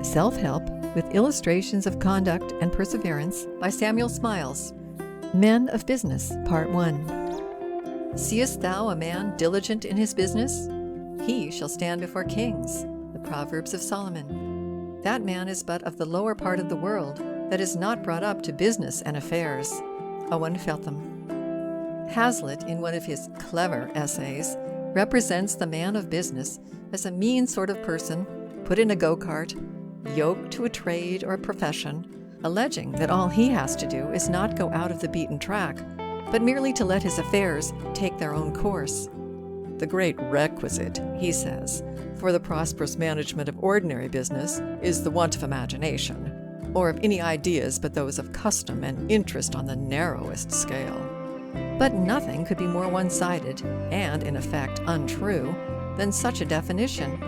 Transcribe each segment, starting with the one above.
Self-Help with Illustrations of Conduct and Perseverance by Samuel Smiles. Men of Business, Part 1. Seest thou a man diligent in his business? He shall stand before kings. The Proverbs of Solomon. That man is but of the lower part of the world, that is not brought up to business and affairs. Owen Feltham. Hazlitt, in one of his clever essays, represents the man of business as a mean sort of person, put in a go-kart, yoked to a trade or profession, alleging that all he has to do is not go out of the beaten track, but merely to let his affairs take their own course. The great requisite, he says, for the prosperous management of ordinary business is the want of imagination, or of any ideas but those of custom and interest on the narrowest scale. But nothing could be more one-sided, and in effect untrue, than such a definition.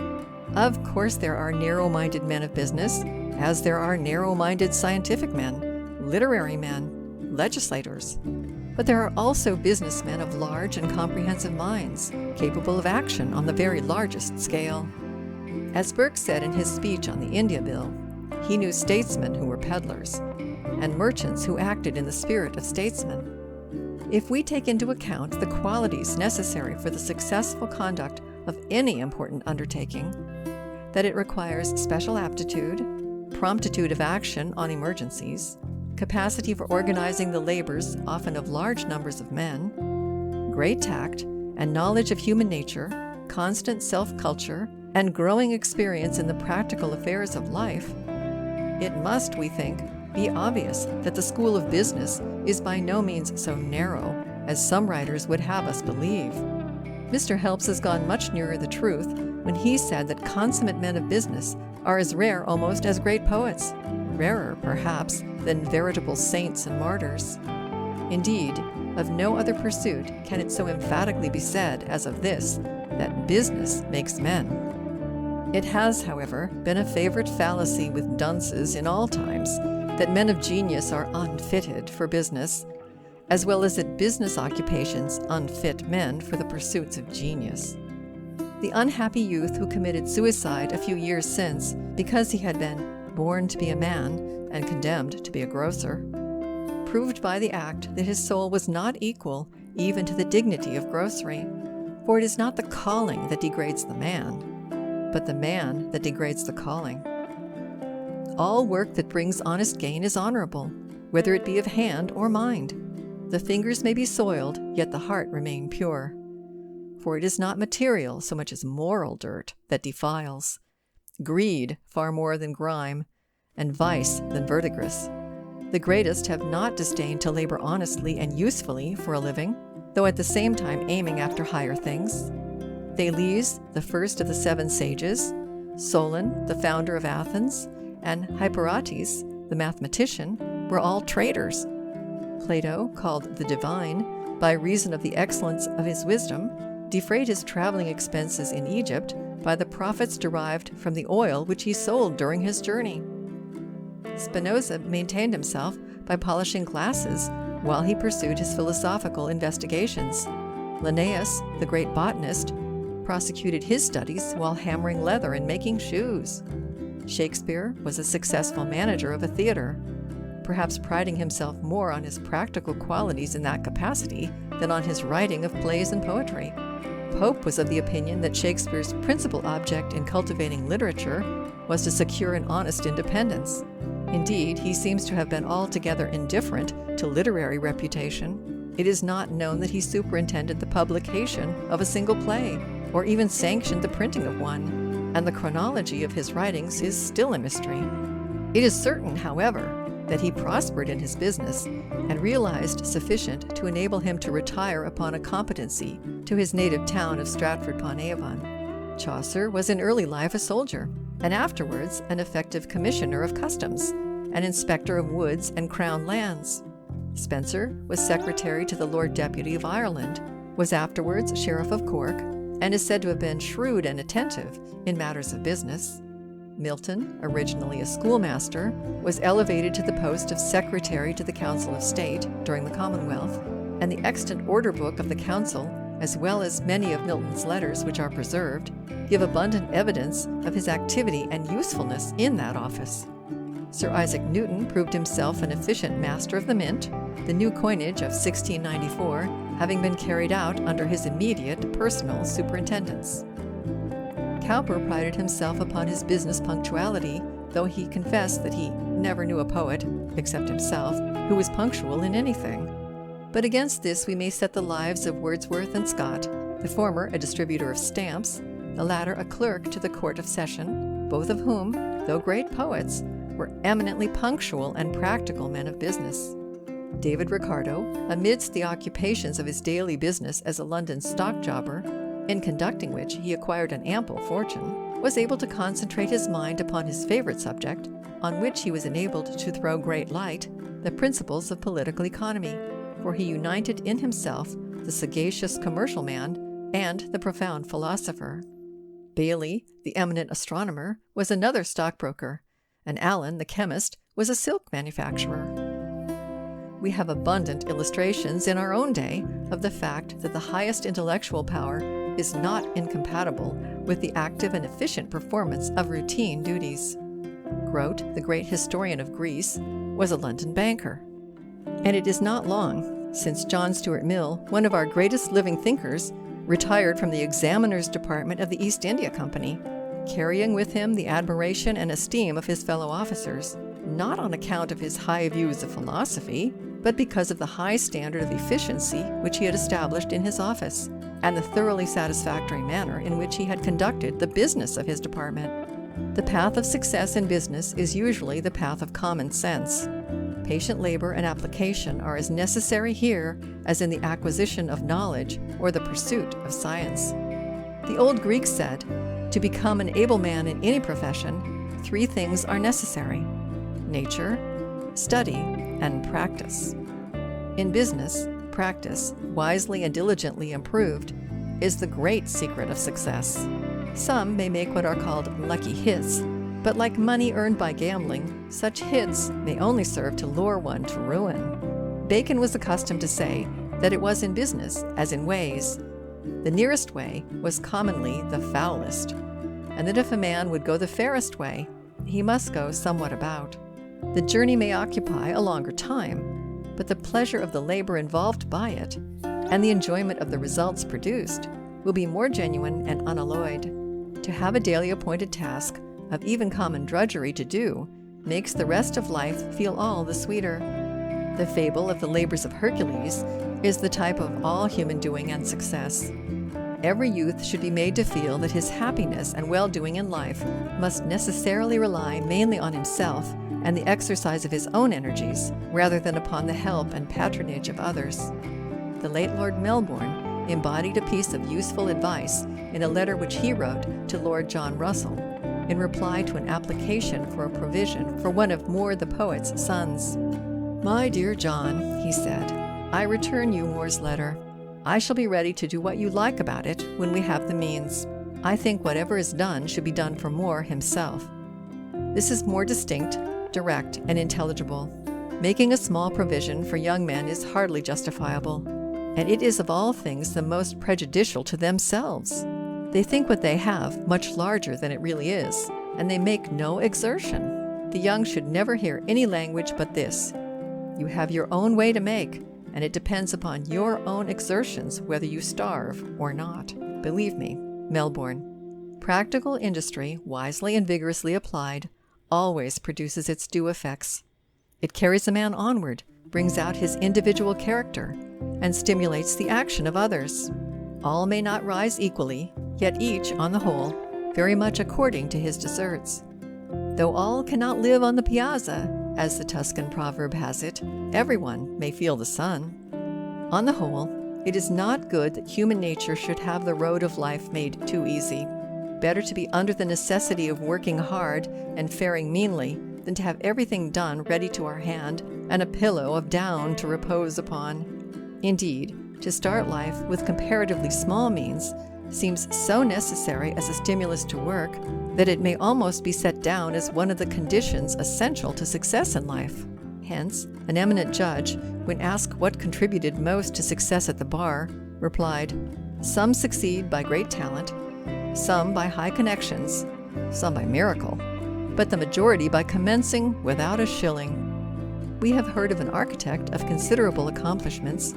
Of course there are narrow-minded men of business, as there are narrow-minded scientific men, literary men, legislators. But there are also businessmen of large and comprehensive minds, capable of action on the very largest scale. As Burke said in his speech on the India Bill, he knew statesmen who were peddlers, and merchants who acted in the spirit of statesmen. If we take into account the qualities necessary for the successful conduct of any important undertaking, that it requires special aptitude, promptitude of action on emergencies, capacity for organizing the labors often of large numbers of men, great tact and knowledge of human nature, constant self-culture, and growing experience in the practical affairs of life, it must, we think, be obvious that the school of business is by no means so narrow as some writers would have us believe. Mr. Helps has gone much nearer the truth when he said that consummate men of business are as rare almost as great poets, rarer, perhaps, than veritable saints and martyrs. Indeed, of no other pursuit can it so emphatically be said as of this, that business makes men. It has, however, been a favorite fallacy with dunces in all times that men of genius are unfitted for business, as well as that business occupations unfit men for the pursuits of genius. The unhappy youth who committed suicide a few years since because he had been born to be a man and condemned to be a grocer, proved by the act that his soul was not equal even to the dignity of grocery, for it is not the calling that degrades the man, but the man that degrades the calling. All work that brings honest gain is honorable, whether it be of hand or mind. The fingers may be soiled, yet the heart remain pure. For it is not material so much as moral dirt that defiles, greed far more than grime, and vice than verdigris. The greatest have not disdained to labor honestly and usefully for a living, though at the same time aiming after higher things. Thales, the first of the 7 sages, Solon, the founder of Athens, and Hyperates, the mathematician, were all traders. Plato, called the Divine, by reason of the excellence of his wisdom, defrayed his traveling expenses in Egypt by the profits derived from the oil which he sold during his journey. Spinoza maintained himself by polishing glasses while he pursued his philosophical investigations. Linnaeus, the great botanist, prosecuted his studies while hammering leather and making shoes. Shakespeare was a successful manager of a theater, perhaps priding himself more on his practical qualities in that capacity than on his writing of plays and poetry. Pope was of the opinion that Shakespeare's principal object in cultivating literature was to secure an honest independence. Indeed, he seems to have been altogether indifferent to literary reputation. It is not known that he superintended the publication of a single play, or even sanctioned the printing of one, and the chronology of his writings is still a mystery. It is certain, however, that he prospered in his business and realized sufficient to enable him to retire upon a competency to his native town of Stratford-upon-Avon. Chaucer was in early life a soldier, and afterwards an effective commissioner of customs, an inspector of woods and crown lands. Spenser was secretary to the Lord Deputy of Ireland, was afterwards Sheriff of Cork, and is said to have been shrewd and attentive in matters of business. Milton, originally a schoolmaster, was elevated to the post of Secretary to the Council of State during the Commonwealth, and the extant order book of the Council as well as many of Milton's letters which are preserved, give abundant evidence of his activity and usefulness in that office. Sir Isaac Newton proved himself an efficient master of the mint, the new coinage of 1694 having been carried out under his immediate personal superintendence. Cowper prided himself upon his business punctuality, though he confessed that he never knew a poet, except himself, who was punctual in anything. But against this we may set the lives of Wordsworth and Scott, the former a distributor of stamps, the latter a clerk to the Court of Session, both of whom, though great poets, were eminently punctual and practical men of business. David Ricardo, amidst the occupations of his daily business as a London stock jobber, in conducting which he acquired an ample fortune, was able to concentrate his mind upon his favorite subject, on which he was enabled to throw great light, the principles of political economy, for he united in himself the sagacious commercial man and the profound philosopher. Bailey, the eminent astronomer, was another stockbroker, and Allen, the chemist, was a silk manufacturer. We have abundant illustrations in our own day of the fact that the highest intellectual power is not incompatible with the active and efficient performance of routine duties. Grote, the great historian of Greece, was a London banker. And it is not long since John Stuart Mill, one of our greatest living thinkers, retired from the Examiner's Department of the East India Company, carrying with him the admiration and esteem of his fellow officers, not on account of his high views of philosophy, but because of the high standard of efficiency which he had established in his office, and the thoroughly satisfactory manner in which he had conducted the business of his department. The path of success in business is usually the path of common sense. Patient labor and application are as necessary here as in the acquisition of knowledge or the pursuit of science. The old Greeks said, to become an able man in any profession, 3 things are necessary: nature, study, and practice. In business, practice, wisely and diligently improved, is the great secret of success. Some may make what are called lucky hits, but like money earned by gambling, such hits may only serve to lure one to ruin. Bacon was accustomed to say that it was in business as in ways. The nearest way was commonly the foulest, and that if a man would go the fairest way, he must go somewhat about. The journey may occupy a longer time, but the pleasure of the labor involved by it, and the enjoyment of the results produced, will be more genuine and unalloyed. To have a daily appointed task, of even common drudgery to do, makes the rest of life feel all the sweeter. The fable of the labors of Hercules is the type of all human doing and success. Every youth should be made to feel that his happiness and well-doing in life must necessarily rely mainly on himself and the exercise of his own energies, rather than upon the help and patronage of others. The late Lord Melbourne embodied a piece of useful advice in a letter which he wrote to Lord John Russell, in reply to an application for a provision for one of Moore the poet's sons. "My dear John," he said, "I return you Moore's letter. I shall be ready to do what you like about it when we have the means. I think whatever is done should be done for Moore himself." This is more distinct, direct, and intelligible. Making a small provision for young men is hardly justifiable, and it is of all things the most prejudicial to themselves. They think what they have much larger than it really is, and they make no exertion. The young should never hear any language but this: you have your own way to make, and it depends upon your own exertions whether you starve or not. Believe me, Melbourne. Practical industry, wisely and vigorously applied, always produces its due effects. It carries a man onward, brings out his individual character, and stimulates the action of others. All may not rise equally, yet each, on the whole, very much according to his deserts. Though all cannot live on the piazza, as the Tuscan proverb has it, everyone may feel the sun. On the whole, it is not good that human nature should have the road of life made too easy. Better to be under the necessity of working hard and faring meanly than to have everything done ready to our hand and a pillow of down to repose upon. Indeed, to start life with comparatively small means seems so necessary as a stimulus to work that it may almost be set down as one of the conditions essential to success in life. Hence, an eminent judge, when asked what contributed most to success at the bar, replied, Some succeed by great talent, some by high connections, some by miracle, but the majority by commencing without a shilling. We have heard of an architect of considerable accomplishments,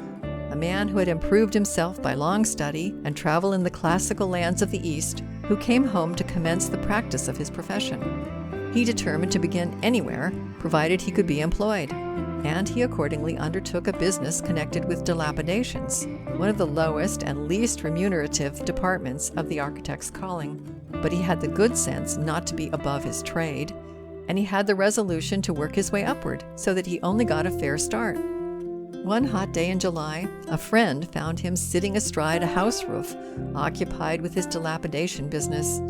a man who had improved himself by long study and travel in the classical lands of the East, who came home to commence the practice of his profession. He determined to begin anywhere, provided he could be employed, and he accordingly undertook a business connected with dilapidations, one of the lowest and least remunerative departments of the architect's calling. But he had the good sense not to be above his trade, and he had the resolution to work his way upward, so that he only got a fair start. One hot day in July, a friend found him sitting astride a house roof, occupied with his dilapidation business.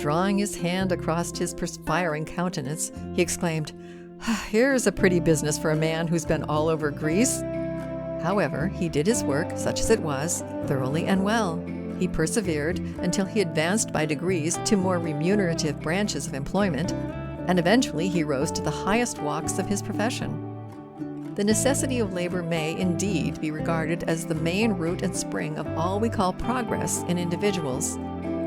Drawing his hand across his perspiring countenance, he exclaimed, "Here's a pretty business for a man who's been all over Greece." However, he did his work, such as it was, thoroughly and well. He persevered until he advanced by degrees to more remunerative branches of employment, and eventually he rose to the highest walks of his profession. The necessity of labor may, indeed, be regarded as the main root and spring of all we call progress in individuals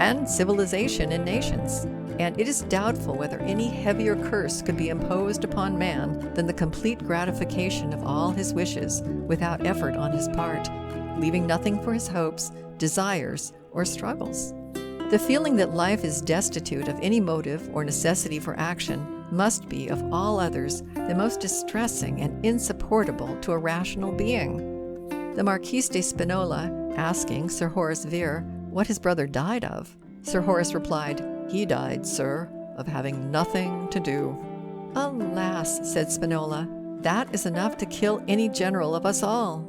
and civilization in nations, and it is doubtful whether any heavier curse could be imposed upon man than the complete gratification of all his wishes without effort on his part, leaving nothing for his hopes, desires, or struggles. The feeling that life is destitute of any motive or necessity for action must be, of all others, the most distressing and insupportable to a rational being. The Marquis de Spinola, asking Sir Horace Vere what his brother died of, Sir Horace replied, "He died, sir, of having nothing to do." "Alas," said Spinola, "that is enough to kill any general of us all."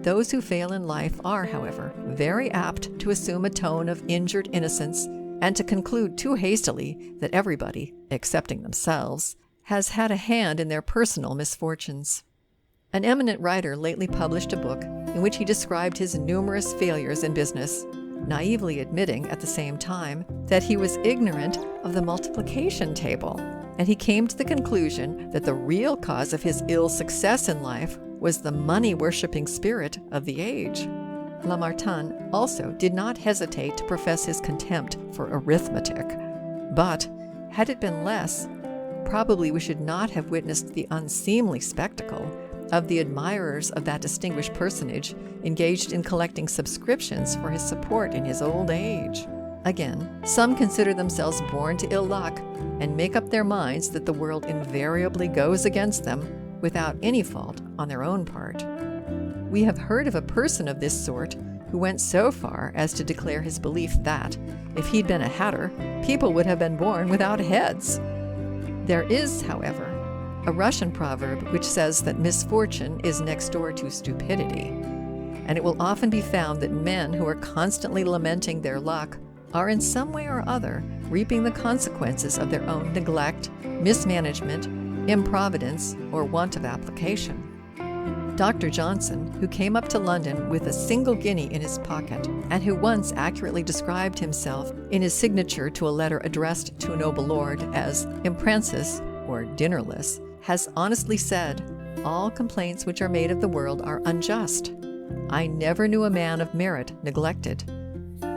Those who fail in life are, however, very apt to assume a tone of injured innocence and to conclude too hastily that everybody, excepting themselves, has had a hand in their personal misfortunes. An eminent writer lately published a book in which he described his numerous failures in business, naively admitting at the same time that he was ignorant of the multiplication table, and he came to the conclusion that the real cause of his ill success in life was the money-worshipping spirit of the age. Lamartine also did not hesitate to profess his contempt for arithmetic. But, had it been less, probably we should not have witnessed the unseemly spectacle of the admirers of that distinguished personage engaged in collecting subscriptions for his support in his old age. Again, some consider themselves born to ill luck and make up their minds that the world invariably goes against them without any fault on their own part. We have heard of a person of this sort who went so far as to declare his belief that, if he'd been a hatter, people would have been born without heads. There is, however, a Russian proverb which says that misfortune is next door to stupidity, and it will often be found that men who are constantly lamenting their luck are in some way or other reaping the consequences of their own neglect, mismanagement, improvidence, or want of application. Dr. Johnson, who came up to London with a single guinea in his pocket, and who once accurately described himself in his signature to a letter addressed to a noble lord as impransus, or dinnerless, has honestly said, "All complaints which are made of the world are unjust. I never knew a man of merit neglected.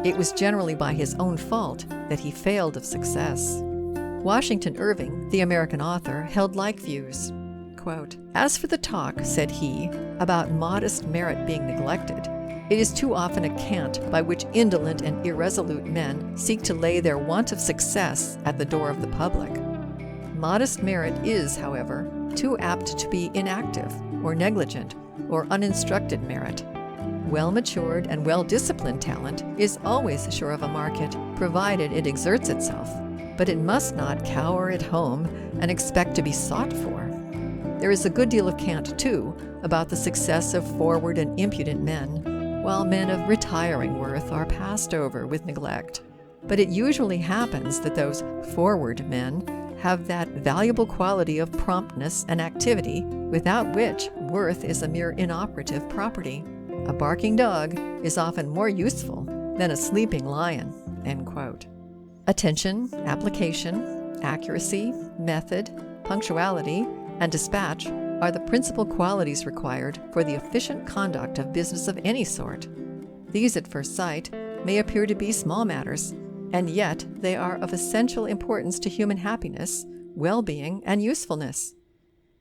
It was generally by his own fault that he failed of success." Washington Irving, the American author, held like views. Quote, "As for the talk," said he, "about modest merit being neglected, it is too often a cant by which indolent and irresolute men seek to lay their want of success at the door of the public. Modest merit is, however, too apt to be inactive, or negligent, or uninstructed merit. Well-matured and well-disciplined talent is always sure of a market, provided it exerts itself, but it must not cower at home and expect to be sought for. There is a good deal of cant, too, about the success of forward and impudent men, while men of retiring worth are passed over with neglect. But it usually happens that those forward men have that valuable quality of promptness and activity without which worth is a mere inoperative property. A barking dog is often more useful than a sleeping lion." End quote. Attention, application, accuracy, method, punctuality, and dispatch are the principal qualities required for the efficient conduct of business of any sort. These, at first sight, may appear to be small matters, and yet they are of essential importance to human happiness, well-being, and usefulness.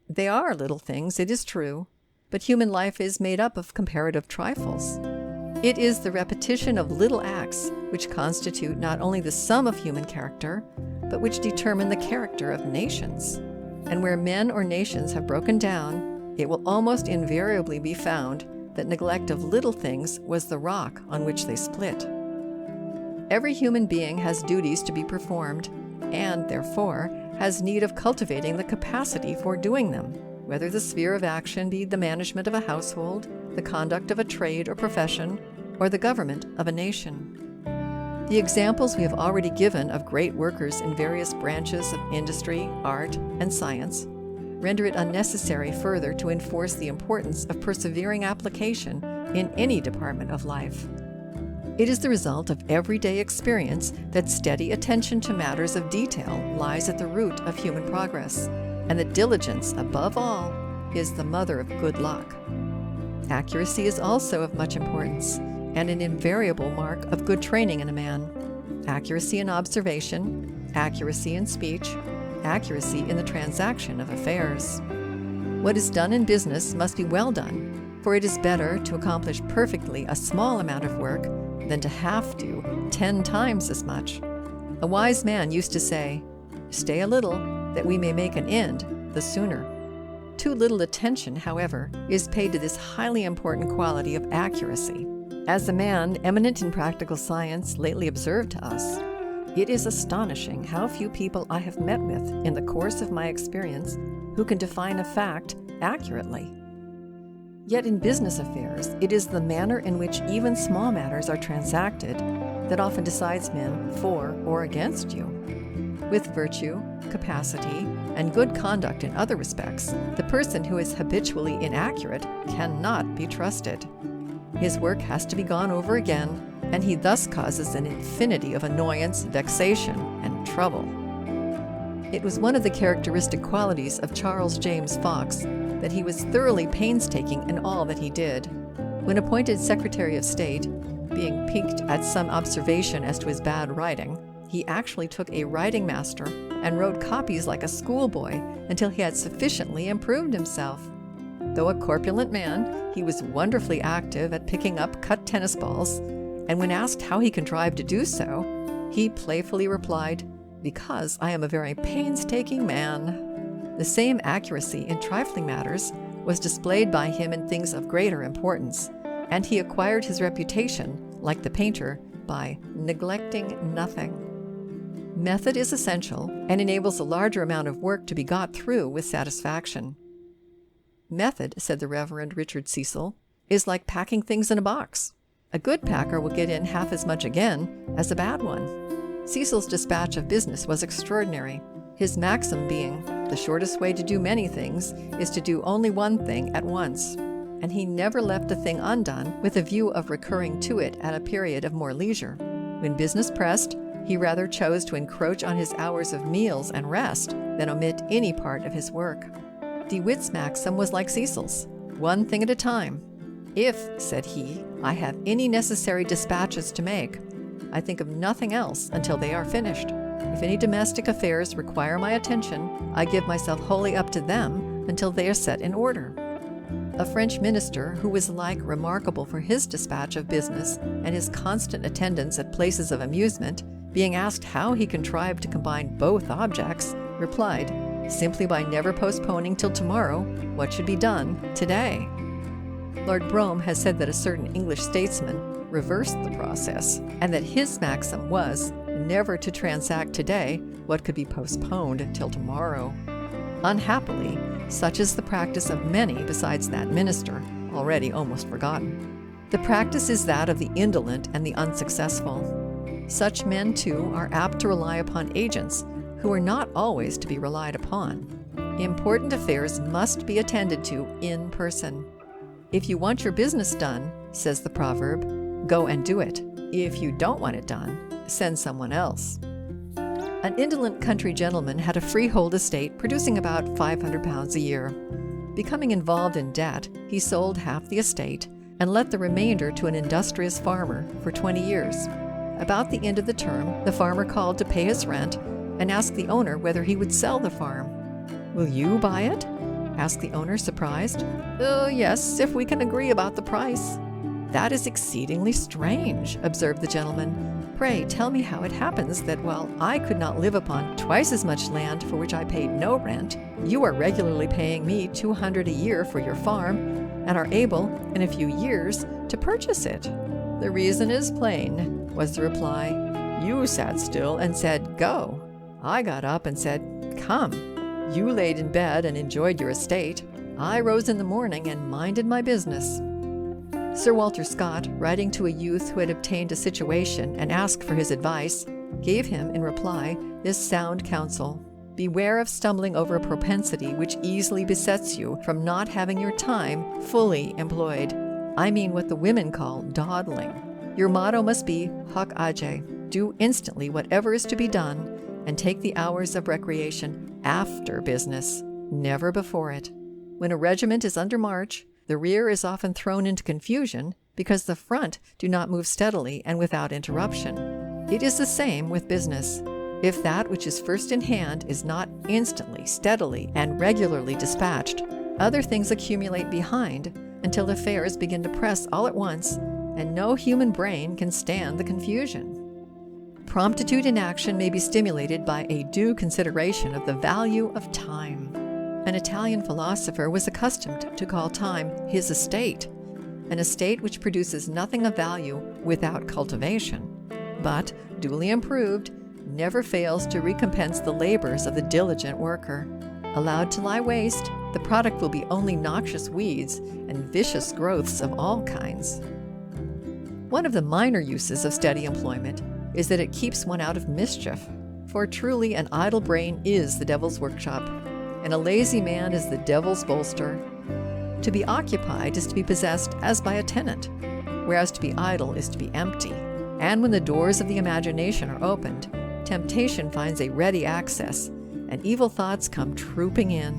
They are little things, it is true, but human life is made up of comparative trifles. It is the repetition of little acts which constitute not only the sum of human character, but which determine the character of nations. And where men or nations have broken down, it will almost invariably be found that neglect of little things was the rock on which they split. Every human being has duties to be performed, and, therefore, has need of cultivating the capacity for doing them, whether the sphere of action be the management of a household, the conduct of a trade or profession, or the government of a nation. The examples we have already given of great workers in various branches of industry, art, and science render it unnecessary further to enforce the importance of persevering application in any department of life. It is the result of everyday experience that steady attention to matters of detail lies at the root of human progress, and that diligence, above all, is the mother of good luck. Accuracy is also of much importance, and an invariable mark of good training in a man. Accuracy in observation, accuracy in speech, accuracy in the transaction of affairs. What is done in business must be well done, for it is better to accomplish perfectly a small amount of work than to have to 10 times as much. A wise man used to say, "Stay a little, that we may make an end the sooner." Too little attention, however, is paid to this highly important quality of accuracy. As a man eminent in practical science lately observed to us, "It is astonishing how few people I have met with in the course of my experience who can define a fact accurately." Yet in business affairs, it is the manner in which even small matters are transacted that often decides men for or against you. With virtue, capacity, and good conduct in other respects, the person who is habitually inaccurate cannot be trusted. His work has to be gone over again, and he thus causes an infinity of annoyance, vexation, and trouble. It was one of the characteristic qualities of Charles James Fox that he was thoroughly painstaking in all that he did. When appointed Secretary of State, being piqued at some observation as to his bad writing, he actually took a writing master and wrote copies like a schoolboy until he had sufficiently improved himself. Though a corpulent man, he was wonderfully active at picking up cut tennis balls, and when asked how he contrived to do so, he playfully replied, "Because I am a very painstaking man." The same accuracy in trifling matters was displayed by him in things of greater importance, and he acquired his reputation, like the painter, by neglecting nothing. Method is essential and enables a larger amount of work to be got through with satisfaction. Method, said the Reverend Richard Cecil, is like packing things in a box. A good packer will get in half as much again as a bad one. Cecil's dispatch of business was extraordinary, his maxim being, the shortest way to do many things is to do only one thing at once, and he never left a thing undone with a view of recurring to it at a period of more leisure. When business pressed, he rather chose to encroach on his hours of meals and rest than omit any part of his work. De Witt's maxim was like Cecil's, one thing at a time. "If," said he, "I have any necessary dispatches to make, I think of nothing else until they are finished. If any domestic affairs require my attention, I give myself wholly up to them until they are set in order." A French minister, who was alike remarkable for his dispatch of business and his constant attendance at places of amusement, being asked how he contrived to combine both objects, replied, "Simply by never postponing till tomorrow what should be done today." Lord Brougham has said that a certain English statesman reversed the process, and that his maxim was never to transact today what could be postponed till tomorrow. Unhappily, such is the practice of many besides that minister, already almost forgotten. The practice is that of the indolent and the unsuccessful. Such men, too, are apt to rely upon agents who are not always to be relied upon. Important affairs must be attended to in person. "If you want your business done," says the proverb, "go and do it. If you don't want it done, send someone else." An indolent country gentleman had a freehold estate producing about £500 a year. Becoming involved in debt, he sold half the estate and let the remainder to an industrious farmer for 20 years. About the end of the term, the farmer called to pay his rent and asked the owner whether he would sell the farm. "Will you buy it?" asked the owner, surprised. "Oh, yes, if we can agree about the price." "That is exceedingly strange," observed the gentleman. "Pray tell me how it happens that while I could not live upon twice as much land for which I paid no rent, you are regularly paying me $200 a year for your farm, and are able, in a few years, to purchase it." "The reason is plain," was the reply. "You sat still and said, 'Go.' I got up and said, 'Come.' You laid in bed and enjoyed your estate. I rose in the morning and minded my business." Sir Walter Scott, writing to a youth who had obtained a situation and asked for his advice, gave him, in reply, this sound counsel: "Beware of stumbling over a propensity which easily besets you from not having your time fully employed. I mean what the women call dawdling. Your motto must be hoc age, do instantly whatever is to be done, and take the hours of recreation after business, never before it. When a regiment is under march, the rear is often thrown into confusion because the front do not move steadily and without interruption. It is the same with business. If that which is first in hand is not instantly, steadily, and regularly dispatched, other things accumulate behind until affairs begin to press all at once, and no human brain can stand the confusion. Promptitude in action may be stimulated by a due consideration of the value of time. An Italian philosopher was accustomed to call time his estate, an estate which produces nothing of value without cultivation, but, duly improved, never fails to recompense the labors of the diligent worker. Allowed to lie waste, the product will be only noxious weeds and vicious growths of all kinds. One of the minor uses of steady employment is that it keeps one out of mischief, for truly an idle brain is the devil's workshop, and a lazy man is the devil's bolster. To be occupied is to be possessed as by a tenant, whereas to be idle is to be empty. And when the doors of the imagination are opened, temptation finds a ready access, and evil thoughts come trooping in.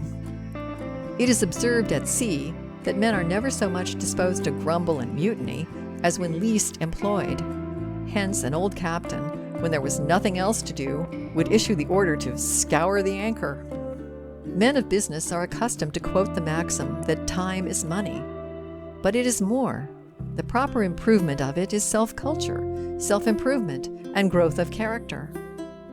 It is observed at sea that men are never so much disposed to grumble and mutiny as when least employed. Hence, an old captain, when there was nothing else to do, would issue the order to scour the anchor. Men of business are accustomed to quote the maxim that time is money. But it is more. The proper improvement of it is self-culture, self-improvement, and growth of character.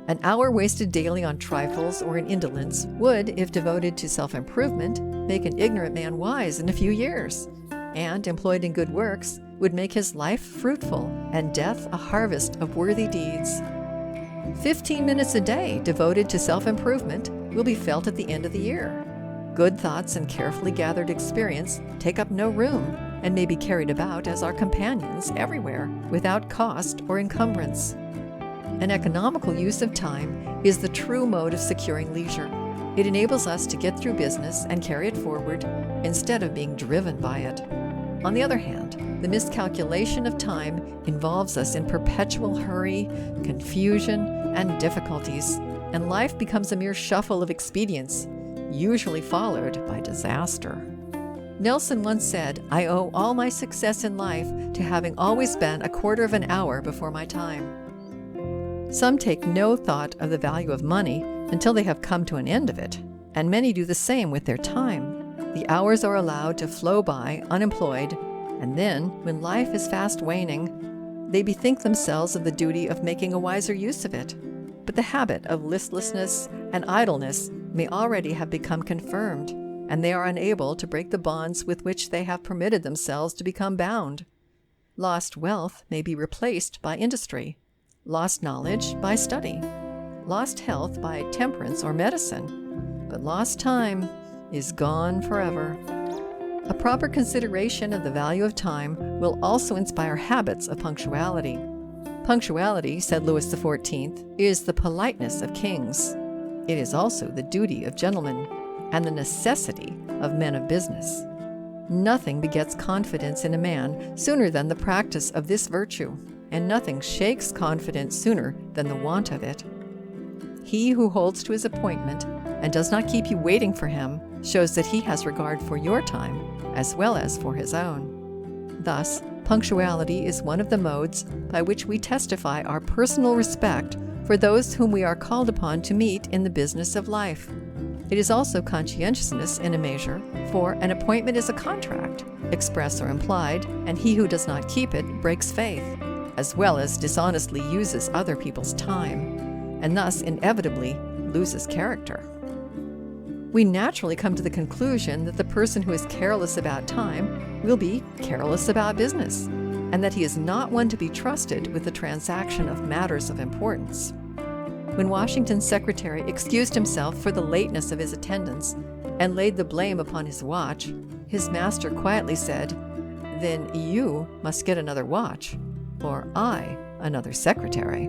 An hour wasted daily on trifles or in indolence would, if devoted to self-improvement, make an ignorant man wise in a few years, and, employed in good works, would make his life fruitful and death a harvest of worthy deeds. 15 minutes a day devoted to self-improvement will be felt at the end of the year. Good thoughts and carefully gathered experience take up no room and may be carried about as our companions everywhere without cost or encumbrance. An economical use of time is the true mode of securing leisure. It enables us to get through business and carry it forward instead of being driven by it. On the other hand, the miscalculation of time involves us in perpetual hurry, confusion, and difficulties, and life becomes a mere shuffle of expedients, usually followed by disaster. Nelson once said, "I owe all my success in life to having always been a quarter of an hour before my time." Some take no thought of the value of money until they have come to an end of it, and many do the same with their time. The hours are allowed to flow by unemployed, and then, when life is fast waning, they bethink themselves of the duty of making a wiser use of it. But the habit of listlessness and idleness may already have become confirmed, and they are unable to break the bonds with which they have permitted themselves to become bound. Lost wealth may be replaced by industry, lost knowledge by study, lost health by temperance or medicine, but lost time is gone forever. A proper consideration of the value of time will also inspire habits of punctuality. Punctuality, said Louis XIV, is the politeness of kings. It is also the duty of gentlemen, and the necessity of men of business. Nothing begets confidence in a man sooner than the practice of this virtue, and nothing shakes confidence sooner than the want of it. He who holds to his appointment and does not keep you waiting for him shows that he has regard for your time as well as for his own. Thus, punctuality is one of the modes by which we testify our personal respect for those whom we are called upon to meet in the business of life. It is also conscientiousness in a measure, for an appointment is a contract, express or implied, and he who does not keep it breaks faith, as well as dishonestly uses other people's time, and thus inevitably loses character. We naturally come to the conclusion that the person who is careless about time will be careless about business, and that he is not one to be trusted with the transaction of matters of importance. When Washington's secretary excused himself for the lateness of his attendance and laid the blame upon his watch, his master quietly said, "Then you must get another watch, or I another secretary."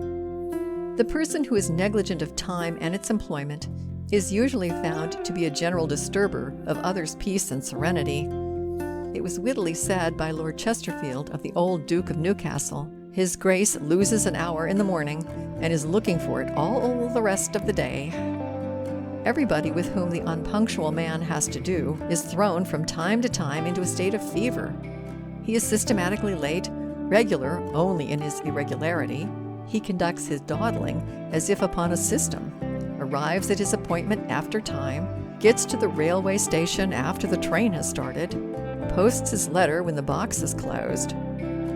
The person who is negligent of time and its employment is usually found to be a general disturber of others' peace and serenity. It was wittily said by Lord Chesterfield of the old Duke of Newcastle, "His Grace loses an hour in the morning and is looking for it all the rest of the day." Everybody with whom the unpunctual man has to do is thrown from time to time into a state of fever. He is systematically late, regular only in his irregularity. He conducts his dawdling as if upon a system, arrives at his appointment after time, gets to the railway station after the train has started, posts his letter when the box is closed.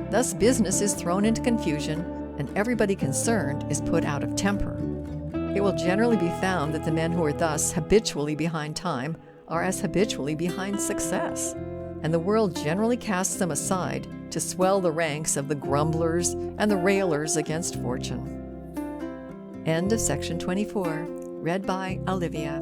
Thus business is thrown into confusion, and everybody concerned is put out of temper. It will generally be found that the men who are thus habitually behind time are as habitually behind success, and the world generally casts them aside to swell the ranks of the grumblers and the railers against fortune. End of section 24. Read by Olivia.